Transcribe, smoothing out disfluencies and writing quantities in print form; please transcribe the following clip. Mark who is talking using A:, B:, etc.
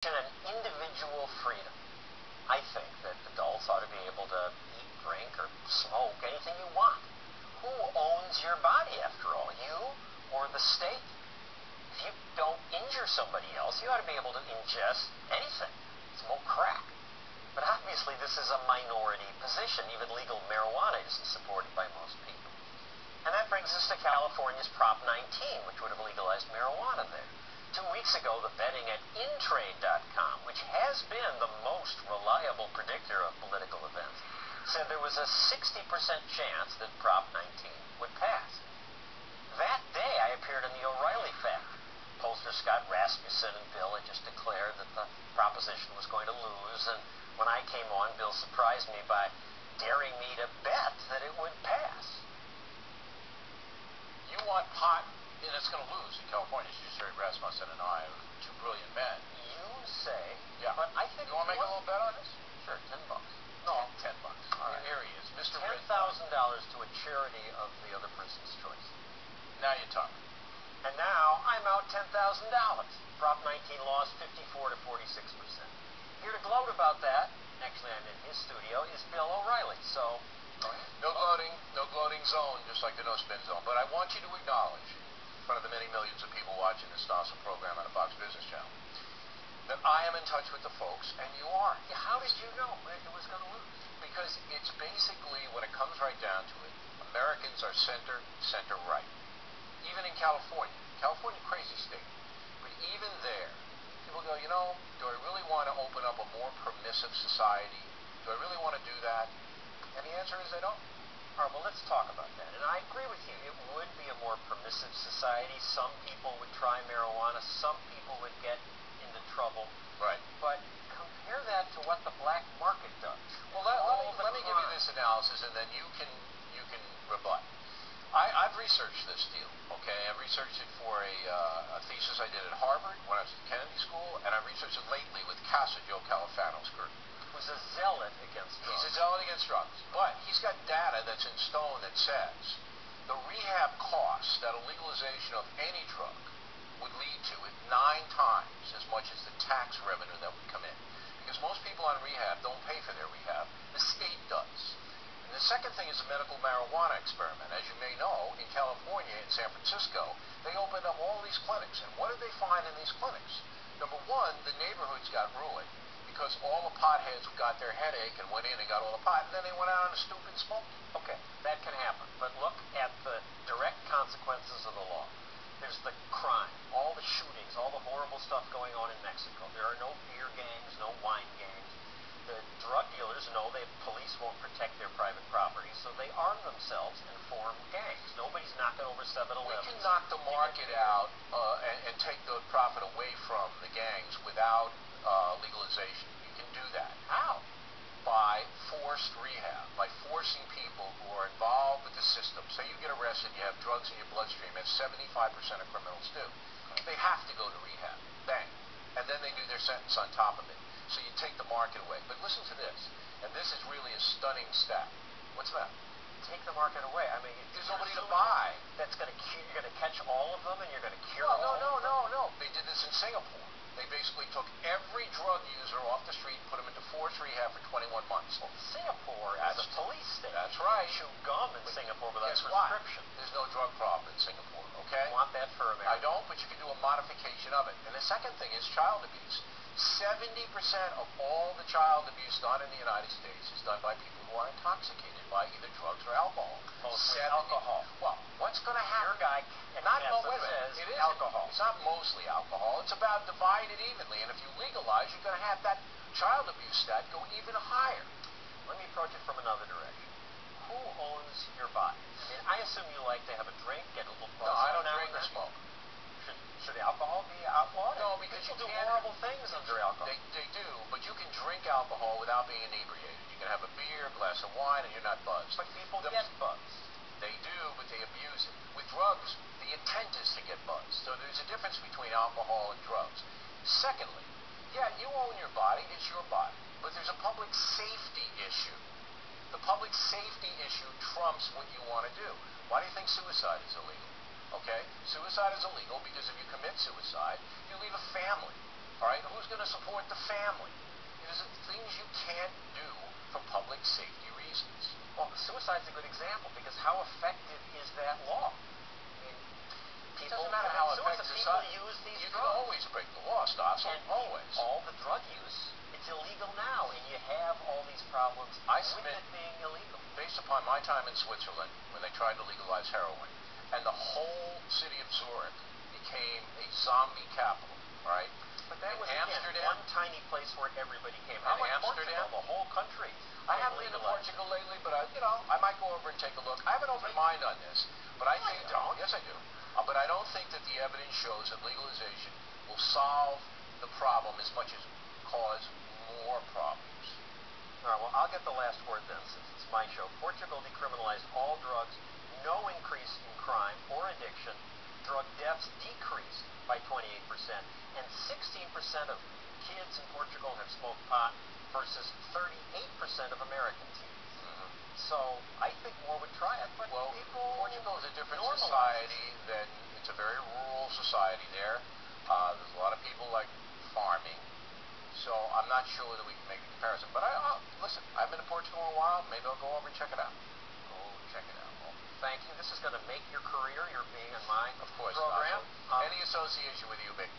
A: and individual freedom. I think that adults ought to be able to eat, drink, or smoke anything you want. Who owns your body, after all? You or the state? If you don't injure somebody else, you ought to be able to ingest anything. Smoke crack. But obviously this is a minority position. Even legal marijuana isn't supported by most people. And that brings us to California's Prop 19, which would have legalized marijuana there. 2 weeks ago, the betting at Intrade.com, which has been the most reliable predictor of political events, said there was a 60% chance that Prop 19 would pass. That day, I appeared in the O'Reilly Factor. Pollster Scott Rasmussen and Bill had just declared that the proposition was going to lose, and when I came on, Bill surprised me by daring me to bet that it would pass.
B: You want pot, and it's going to lose in California. You just heard Rasmussen and I are two brilliant men.
A: You say,
B: yeah.
A: But I think
B: you want to make a little bet on this?
A: Sure, $10.
B: No, $10. All right. Here he is, Mr.
A: $10,000 to a charity of the other person's choice.
B: Now you're talking.
A: And now I'm out $10,000. Prop 19 lost 54 to 46%. Here to gloat about that, actually I'm in his studio, is Bill O'Reilly. So,
B: no gloating zone, just like the no spin zone. But I want you to acknowledge, in front of the many millions of people watching the Stossel program on the Fox Business Channel, that I am in touch with the folks, and you are.
A: Yeah, how did you know it was going to lose?
B: Because it's basically, when it comes right down to it, Americans are center right. Even in California, crazy state, but even there, people go, do I really want to open up a more permissive society? Do I really want to do that? And the answer is I don't.
A: All right, well, let's talk about that. And I agree with you. It would be a more permissive society. Some people would try marijuana. Some people would get into trouble.
B: Right.
A: But compare that to what the black market does.
B: Well, let me give you this analysis, and then you can rebut. I've researched this deal, okay? I've researched it for a thesis I did at Harvard when I was at Kennedy School, and I've researched it lately with Joe Califano's group.
A: Who's a zealot against drugs.
B: He's a zealot against drugs, but he's got data that's in stone that says the rehab costs that a legalization of any drug would lead to at 9 times as much as the tax revenue that would come in. Because most people on rehab don't pay for their rehab. The state does. And the second thing is the medical marijuana experiment. As you may know, in California, in San Francisco, they opened up all these clinics. And what did they find in these clinics? Number one, the neighborhoods got ruined because all the potheads got their headache and went in and got all the pot, and then they went out on the stoop and smoked.
A: Okay, that can happen. But look at the direct consequences of the law. There's the crime, all the shootings, all the horrible stuff going on in Mexico. There are no beer gangs, no wine gangs. The drug dealers know that police won't protect their private property, so they arm themselves and form gangs. Nobody's knocking over 7-Eleven.
B: We can knock the market out and take the profit away from the gangs without legalization. You can do that. How? By forced rehab, by forcing people who are involved with the system. Say you get arrested, you have drugs in your bloodstream, as 75% of criminals do. They have to go to rehab. Bang. And then they do their sentence on top of it. So you take the market away. But listen to this, and this is really a stunning stat. What's that?
A: Take the market away. I mean,
B: there's nobody to buy.
A: That's going to you're going to catch all of them, and you're going to cure all of them?
B: No. They did this in Singapore. They basically took every drug user off the street and put them into forced rehab for 21 months.
A: Well, Singapore is a police state.
B: That's right.
A: You chew gum in Singapore without a prescription.
B: There's no drug problem in Singapore, okay?
A: You want that for America?
B: I don't, but you can do a modification of it. And the second thing is child abuse. 70% of all the child abuse done in the United States is done by people who are intoxicated by either drugs or alcohol.
A: Mostly alcohol.
B: Well, what's going to happen?
A: Your guy
B: says
A: it is alcohol.
B: It's not mostly alcohol. It's about divided evenly. And if you legalize, you're going to have that child abuse stat go even higher.
A: Let me approach it from another direction. Who owns your body? I mean, I assume you like to have a drink, get a little buzz.
B: No, I don't drink or smoke.
A: Should alcohol be outlawed?
B: No, because
A: people
B: you
A: do horrible things under alcohol.
B: They do, but you can drink alcohol without being inebriated. You can have a beer, a glass of wine, and you're not buzzed.
A: But people get buzzed.
B: They do, but they abuse it. With drugs, the intent is to get buzzed. So there's a difference between alcohol and drugs. Secondly, yeah, you own your body. It's your body. But there's a public safety issue. The public safety issue trumps what you want to do. Why do you think suicide is illegal? Okay? Suicide is illegal because if you commit suicide, you leave a family. All right, who's going to support the family? These are things you can't do for public safety reasons.
A: Well, suicide's a good example because how effective is that law? I mean,
B: It doesn't matter how effective
A: people use these
B: you
A: drugs.
B: can always break the law, Stossel,
A: And
B: always.
A: all the drug use, it's illegal now, and you have all these problems with it being illegal.
B: Based upon my time in Switzerland, when they tried to legalize heroin, and the whole city of Zurich became a zombie capital, right?
A: But that was,
B: Amsterdam,
A: again, one tiny place where everybody came. How about
B: Amsterdam,
A: Portugal, the whole country?
B: I haven't been to Portugal lately, but I might go over and take a look. I have an open mind on this, but I think
A: don't.
B: Yes, I do. But I don't think that the evidence shows that legalization will solve the problem as much as cause more problems.
A: All right. Well, I'll get the last word then, since it's my show. Portugal decriminalized all drugs. No increase in crime or addiction. Drug deaths decreased by 28%, and 16% of kids in Portugal have smoked pot versus 38% of American teens.
B: Mm-hmm.
A: So I think more would try it, but
B: Portugal is a different society than it's a very rural society there. There's a lot of people like farming, so I'm not sure that we can make the comparison. But listen, I've been to Portugal in a while. Maybe I'll go over and check it out.
A: Go check it out. Well, thank you. This is going to make your career. You're being on my
B: Of course,
A: program.
B: Any association with you, big.